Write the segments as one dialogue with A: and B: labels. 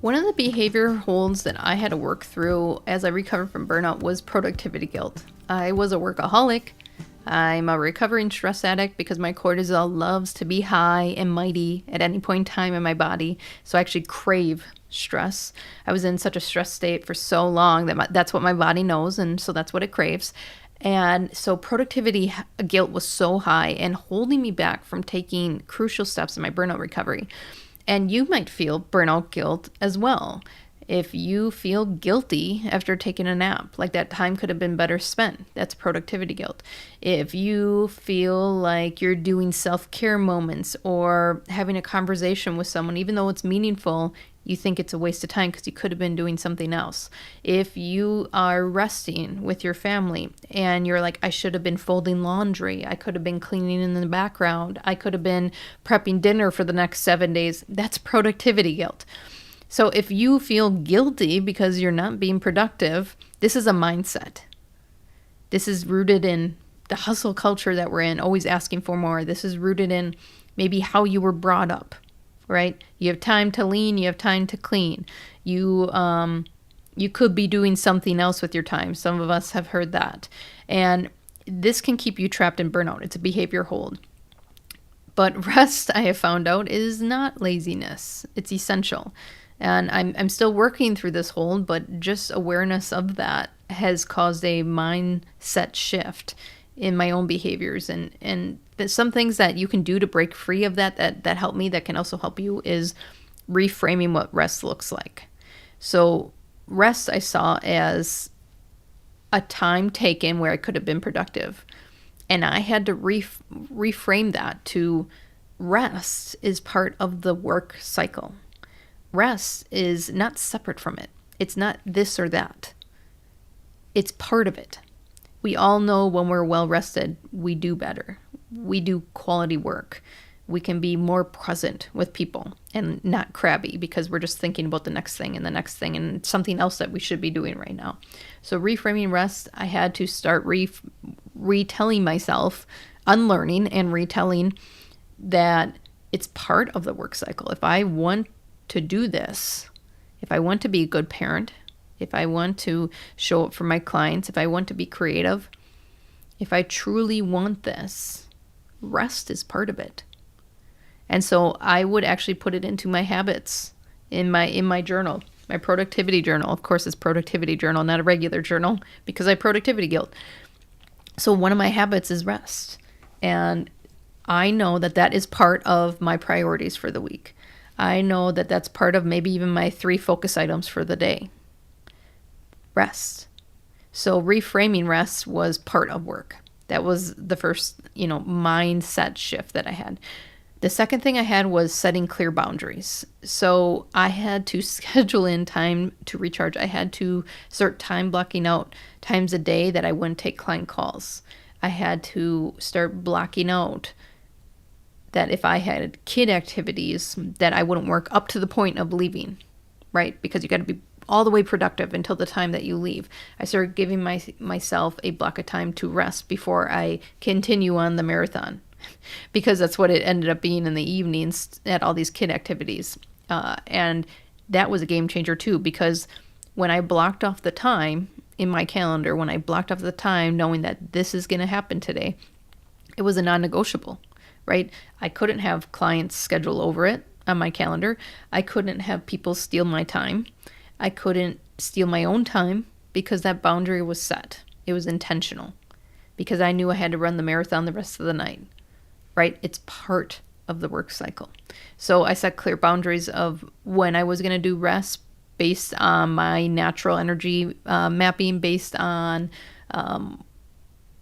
A: One of the behavior holds that I had to work through as I recovered from burnout was productivity guilt. I was a workaholic. I'm a recovering stress addict because my cortisol loves to be high and mighty at any point in time in my body. So I actually crave stress. I was in such a stress state for so long that that's what my body knows, and so that's what it craves. And so productivity guilt was so high and holding me back from taking crucial steps in my burnout recovery. And you might feel burnout guilt as well. If you feel guilty after taking a nap, like that time could have been better spent, that's productivity guilt. If you feel like you're doing self-care moments or having a conversation with someone, even though it's meaningful, you think it's a waste of time because you could have been doing something else. If you are resting with your family and you're like, I should have been folding laundry, I could have been cleaning in the background, I could have been prepping dinner for the next 7 days, that's productivity guilt. So if you feel guilty because you're not being productive, this is a mindset. This is rooted in the hustle culture that we're in, always asking for more. This is rooted in maybe how you were brought up, right? You have time to lean, you have time to clean. You could be doing something else with your time. Some of us have heard that. And this can keep you trapped in burnout. It's a behavior hold. But rest, I have found out, is not laziness. It's essential. And I'm still working through this hold, but just awareness of that has caused a mindset shift in my own behaviors. And some things that you can do to break free of that help me, that can also help you, is reframing what rest looks like. So rest I saw as a time taken where I could have been productive. And I had to reframe that to rest is part of the work cycle. Rest is not separate from it. It's not this or that. It's part of it. We all know when we're well rested, we do better. We do quality work. We can be more present with people and not crabby because we're just thinking about the next thing and the next thing and something else that we should be doing right now. So reframing rest, I had to start retelling myself, unlearning and retelling that it's part of the work cycle. If I want to do this, if I want to be a good parent, if I want to show up for my clients, if I want to be creative, if I truly want this, rest is part of it. And so I would actually put it into my habits in my journal, my productivity journal. Of course, it's productivity journal, not a regular journal, because I have productivity guilt. So one of my habits is rest. And I know that that is part of my priorities for the week. I know that that's part of maybe even my 3 focus items for the day. Rest. So reframing rest was part of work. That was the first, mindset shift that I had. The second thing I had was setting clear boundaries. So I had to schedule in time to recharge. I had to start time blocking out times a day that I wouldn't take client calls. I had to start blocking out that if I had kid activities that I wouldn't work up to the point of leaving, right? Because you got to be all the way productive until the time that you leave. I started giving myself a block of time to rest before I continue on the marathon, because that's what it ended up being in the evenings at all these kid activities. And that was a game changer too, because when I blocked off the time in my calendar, when I blocked off the time knowing that this is going to happen today, it was a non-negotiable. Right? I couldn't have clients schedule over it on my calendar. I couldn't have people steal my time. I couldn't steal my own time because that boundary was set. It was intentional because I knew I had to run the marathon the rest of the night, right? It's part of the work cycle. So I set clear boundaries of when I was going to do rest based on my natural energy mapping, based on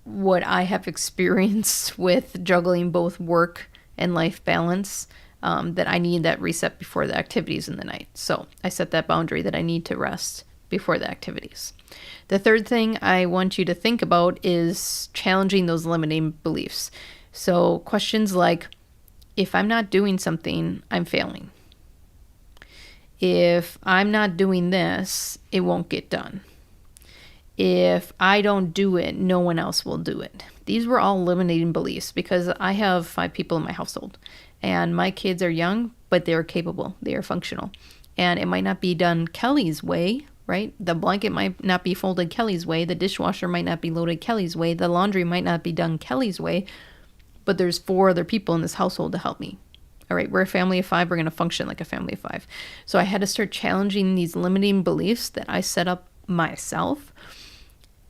A: what I have experienced with juggling both work and life balance, that I need that reset before the activities in the night. So I set that boundary that I need to rest before the activities. The third thing I want you to think about is challenging those limiting beliefs. So questions like, if I'm not doing something, I'm failing. If I'm not doing this, it won't get done. If I don't do it, no one else will do it. These were all limiting beliefs because I have 5 people in my household and my kids are young, but they're capable. They are functional. and it might not be done Kelly's way, right? The blanket might not be folded Kelly's way. The dishwasher might not be loaded Kelly's way. The laundry might not be done Kelly's way. But there's 4 other people in this household to help me. All right, we're a family of 5. We're going to function like a family of 5. So I had to start challenging these limiting beliefs that I set up myself.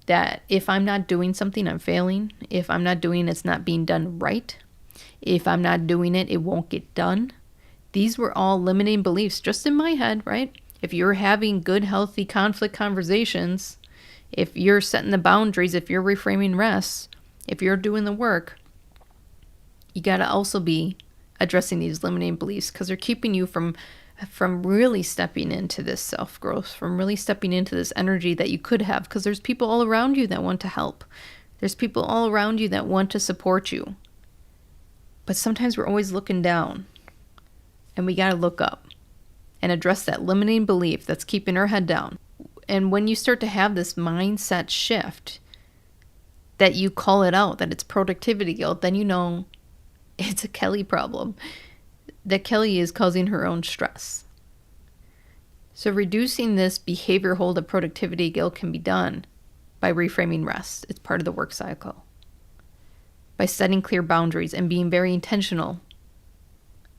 A: That if I'm not doing something, I'm failing. If I'm not doing it, it's not being done right. If I'm not doing it, it won't get done. These were all limiting beliefs just in my head, right? If you're having good, healthy conflict conversations, if you're setting the boundaries, if you're reframing rest, if you're doing the work, you got to also be addressing these limiting beliefs because they're keeping you from really stepping into this self-growth, from really stepping into this energy that you could have, because there's people all around you that want to help. There's people all around you that want to support you. But sometimes we're always looking down, and we got to look up and address that limiting belief that's keeping our head down. And when you start to have this mindset shift, that you call it out, that it's productivity guilt, then you know it's a Kelly problem, that Kelly is causing her own stress. So reducing this behavior hold of productivity guilt can be done by reframing rest. It's part of the work cycle. By setting clear boundaries and being very intentional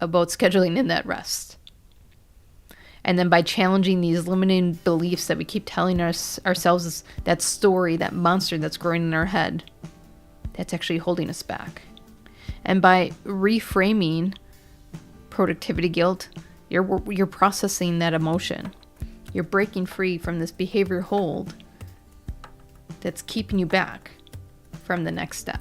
A: about scheduling in that rest. And then by challenging these limiting beliefs that we keep telling ourselves, that story, that monster that's growing in our head, that's actually holding us back. And by reframing productivity guilt, you're processing that emotion. You're breaking free from this behavior hold that's keeping you back from the next step.